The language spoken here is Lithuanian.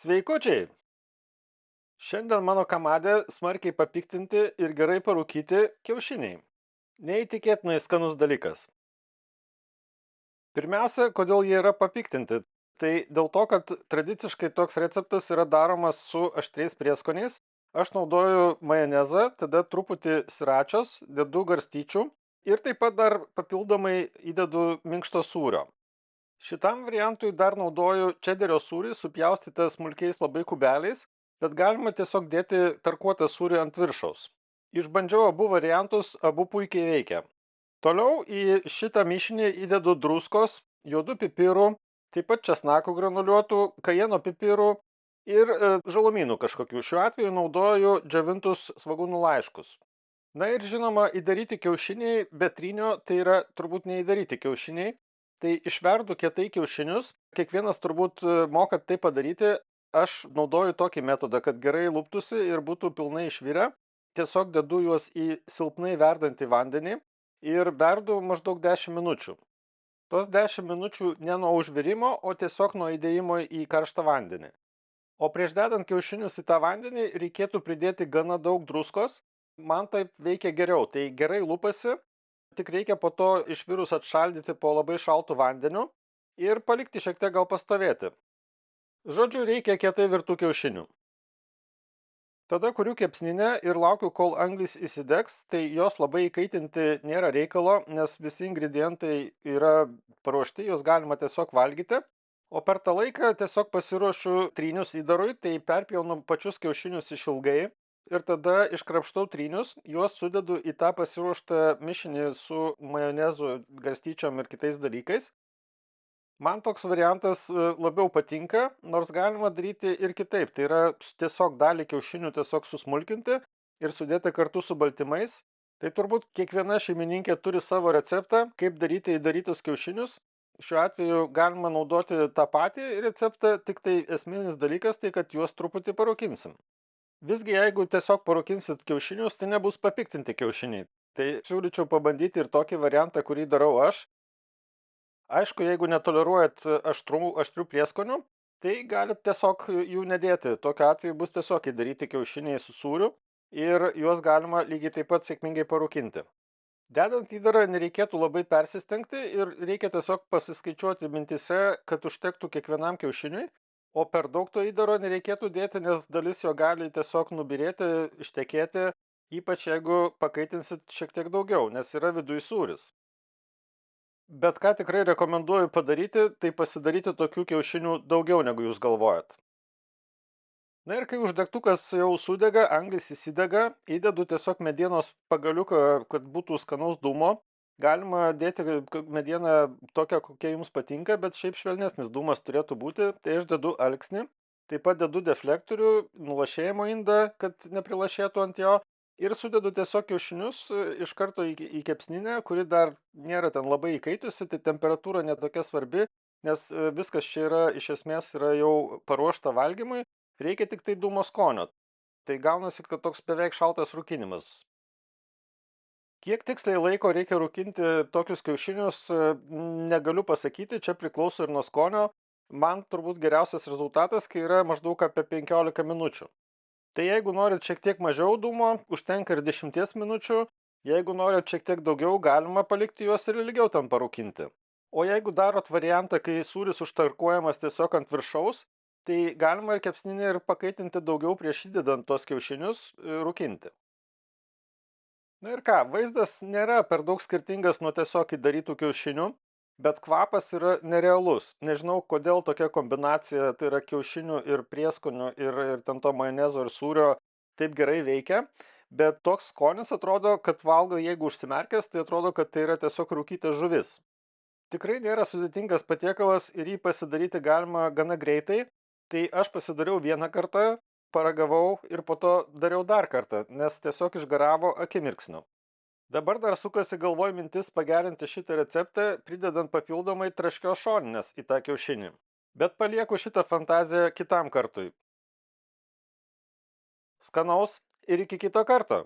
Sveikučiai! Šiandien mano kamadė smarkiai papiktinti ir gerai parūkyti kiaušiniai. Neįtikėtinai skanus dalykas. Pirmiausia, kodėl jie yra papiktinti? Tai dėl to, kad tradiciškai toks receptas yra daromas su aštriais prieskoniais. Aš naudoju majonezą, tada truputį siračios, dedu garstyčių ir taip pat dar papildomai įdedu minkšto sūrio. Šitam variantui dar naudoju čederio sūrį supjaustytą smulkiais labai kubeliais, bet galima tiesiog dėti tarkuotą sūrį ant viršaus. Išbandžiau abu variantus, abu puikiai veikia. Toliau į šitą mišinį įdedu druskos, juodų pipirų, taip pat česnako granuliuotų, kajeno pipirų ir žalumynų kažkokių. Šiuo atveju naudoju džiovintus svagūnų laiškus. Na ir žinoma, įdaryti kiaušiniai be trynio tai yra turbūt neįdaryti kiaušiniai. Tai išverdu kietai kiaušinius, kiekvienas turbūt moka tai padaryti, aš naudoju tokį metodą, kad gerai luptųsi ir būtų pilnai išvirę. Tiesiog dedu juos į silpnai verdantį vandenį ir verdu maždaug 10 minučių. Tos 10 minučių ne nuo užvirimo, o tiesiog nuo įdėjimo į karštą vandenį. O prieš dedant kiaušinius į tą vandenį reikėtų pridėti gana daug druskos. Man taip veikia geriau, tai gerai lupasi. Tik reikia po to išvirus atšaldyti po labai šaltų vandeniu ir palikti šiek tiek gal pastovėti. Žodžiu, reikia kietai virtų kiaušinių. Tada kuriu kepsninę ir laukiu, kol anglis įsidegs, tai jos labai įkaitinti nėra reikalo, nes visi ingredientai yra paruošti, juos galima tiesiog valgyti. O per tą laiką tiesiog pasiruošiu trynius įdarui, tai perpjaunu pačius kiaušinius išilgai ir tada iškrapštau trynius, juos sudedu į tą pasiruoštą mišinį su majonezu, garstyčiom ir kitais dalykais. Man toks variantas labiau patinka, nors galima daryti ir kitaip. Tai yra tiesiog dalį kiaušinių tiesiog susmulkinti ir sudėti kartu su baltymais. Tai turbūt kiekviena šeimininkė turi savo receptą, kaip daryti įdarytus kiaušinius. Šiuo atveju galima naudoti tą patį receptą, tik tai esminis dalykas, tai kad juos truputį parūkinsim. Visgi jeigu tiesiog parūkinsit kiaušinius, tai nebus papiktinti kiaušiniai. Tai siūlyčiau pabandyti ir tokį variantą, kurį darau aš. Aišku, jeigu netoleruojat aštrių prieskonių, tai galit tiesiog jų nedėti. Tokiu atveju bus tiesiog įdaryti kiaušiniai su sūriu ir juos galima lygiai taip pat sėkmingai parūkinti. Dedant įdarą nereikėtų labai persistengti ir reikia tiesiog pasiskaičiuoti mintise, kad užtektų kiekvienam kiaušiniui, o per daug to įdaro nereikėtų dėti, nes dalis jo gali tiesiog nubirėti, ištekėti, ypač jeigu pakaitinsit šiek tiek daugiau, nes yra viduj sūris. Bet ką tikrai rekomenduoju padaryti, tai pasidaryti tokių kiaušinių daugiau negu jūs galvojat. Na ir kai uždegtukas jau sudega, anglis įsidega, įdedu tiesiog medienos pagaliuką, kad būtų skanaus dūmo. Galima dėti medieną tokią, kokia jums patinka, bet šiaip švelnesnis dūmas turėtų būti, tai aš dedu alksnį. Taip pat dedu deflektorių, nulašėjimo indą, kad neprilašėtų ant jo. Ir sudedu tiesiog kiaušinius iš karto į kepsninę, kuri dar nėra ten labai įkaitusi, tai temperatūra netokia svarbi, nes viskas čia yra iš esmės yra jau paruošta valgymui, reikia tik tai dūmo skonio. Tai gaunasi, kad toks beveik šaltas rūkinimas. Kiek tiksliai laiko reikia rūkinti tokius kiaušinius, negaliu pasakyti, čia priklauso ir nuo skonio. Man turbūt geriausias rezultatas, kai yra maždaug apie 15 minučių. Tai jeigu norit šiek tiek mažiau dūmo, užtenka ir 10 minučių, jeigu norit šiek tiek daugiau, galima palikti juos ir ilgiau tam parūkinti. O jeigu darot variantą, kai sūris užtarkuojamas tiesiog ant viršaus, tai galima ir kepsninį ir pakaitinti daugiau prieš įdedant tos kiaušinius rūkinti. Na ir ką, vaizdas nėra per daug skirtingas nuo tiesiog įdarytų kiaušinių, bet kvapas yra nerealus. Nežinau, kodėl tokia kombinacija, tai yra kiaušinių ir prieskonių ir ten to majonezo ir sūrio taip gerai veikia, bet toks skonis atrodo, kad valgo, jeigu užsimerkęs, tai atrodo, kad tai yra tiesiog rūkyta žuvis. Tikrai nėra sudėtingas patiekalas ir jį pasidaryti galima gana greitai, tai aš pasidariau vieną kartą, paragavau ir po to dariau dar kartą, nes tiesiog išgaravo akimirksniu. Dabar dar sukasi galvoj mintis pagerinti šitą receptą, pridedant papildomai traškios šoninės į tą kiaušinį. Bet palieku šitą fantaziją kitam kartui. Skanaus ir iki kito karto.